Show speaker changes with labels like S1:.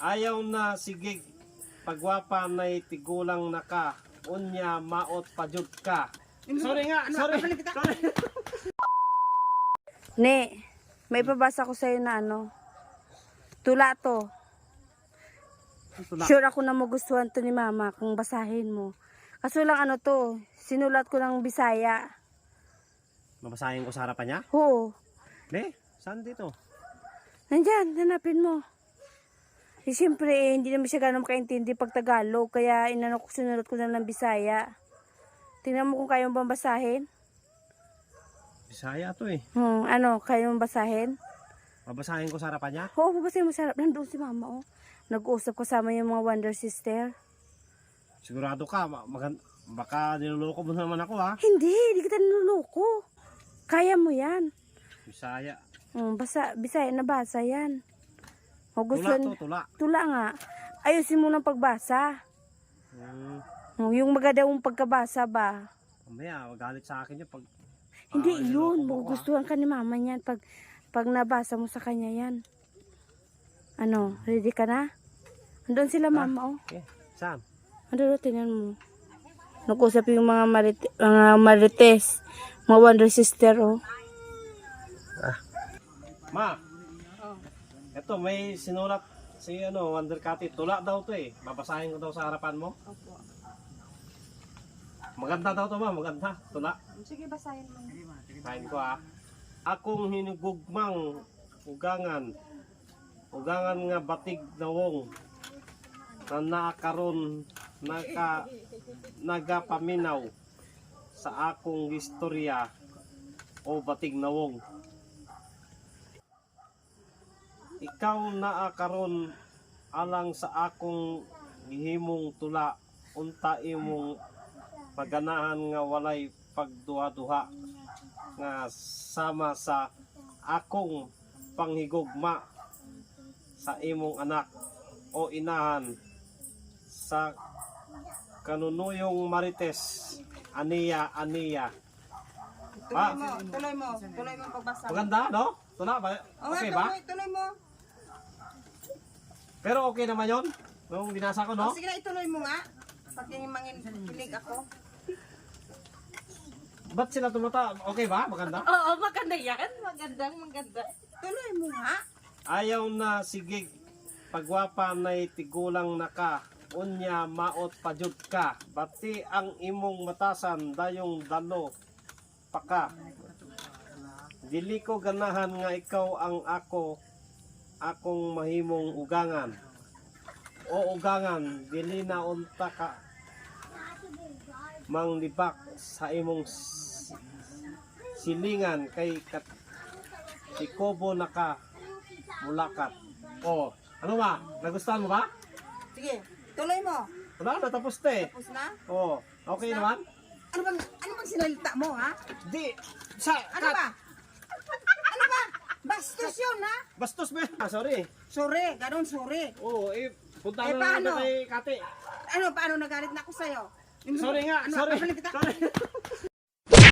S1: Ayaw na sigig pagwapa na'y tigulang naka unya maot pajud ka. Sorry nga, sorry. Sorry.
S2: Ne, may pabasa ko sa'yo na tula to. Sure ako na magustuhan to ni mama kung basahin mo. Kaso lang to, sinulat ko ng Bisaya.
S1: Mabasahin ko sa harapan niya?
S2: Oo.
S1: Ne, saan dito?
S2: Nandyan, hanapin mo. Siyempre, hindi naman siya gano'ng makaintindi pag Tagalog, kaya sinulat ko na ng Bisaya. Tingnan mo kung kaya mo bang basahin.
S1: Bisaya to eh.
S2: Kaya mo basahin?
S1: Mabasahin ko sa harapan niya?
S2: Oo, babasahin mo sa harap. Nandun si mama, Nag-uusap kasama yung mga Wonder Sister.
S1: Sigurado ka, baka niloloko mo naman ako ha?
S2: Hindi kita niloloko. Kaya mo yan.
S1: Bisaya.
S2: Bisaya, nabasa yan.
S1: Tula to, tula.
S2: Tula nga. Ayusin mo ng pagbasa. Yung maganda mong pagkabasa ba?
S1: Mamaya, magalit sa akin yun pag...
S2: Hindi yun. Magugustuhan ka ni mama niyan pag nabasa mo sa kanya yan. Ready ka na? Andun sila mama,
S1: Okay. Saan?
S2: Andun, tingnan mo. Nag-usap yung mga marites. Mga Wonder Sister,
S1: Ma! Ito, may sinulat si Wonder Cathy. Tula daw to eh. Babasahin ko daw sa harapan mo.
S2: Opo.
S1: Maganda daw to, ma. Maganda. Tula.
S2: Sige, basahin mo.
S1: Basahin ko ha. Akong hinugugmang ugangan. Ugangan nga batig nawong. Na naakaron nagapaminaw sa akong istorya o batig nawong. Ikaw na karon alang sa akong gihimong tula unta imong paganahan nga walay pagduha-duha nga sama sa akong panghigugma sa imong anak o inahan sa kanunuyong marites aniya.
S3: Tuloy mo pagbasa.
S1: Maganda, no? Tula ba? Okay ba?
S3: Tuloy mo.
S1: Pero okay naman yon nung binasa ko, no?
S3: Sige na, ituloy mo nga. Pag kilig ako.
S1: Ba't sila tumata? Okay ba? Maganda?
S4: Oo, maganda yan. Maganda.
S3: Tuloy mo nga.
S1: Ayaw na sigig pagwapa na'y tigulang naka unya maot pajud ka. Bati ang imong matasan dayong dalo paka. Dili ko ganahan nga ikaw ang akong mahimong ugangan. O ugangan, dili na unta ka manglibak sa imong silingan kay tikobo naka mulakat. O, ano ba? Nagustuhan mo ba?
S3: Sige, tuloy mo.
S1: Wala, natapos na eh.
S3: Tapos na?
S1: O, okay naman?
S3: Ano bang sinalita mo, ha?
S1: Di, sa,
S3: Ano ba? Bastos yun, ha?
S1: Bastos ba? Sorry.
S3: Sorry, ganun sorry.
S1: Oo, punta
S3: Eh,
S1: na
S3: paano?
S1: natin kay Kate.
S3: Paano nagalit na ako sa'yo?
S1: Sorry nga, sorry.
S3: Papalit kita?
S1: Sorry.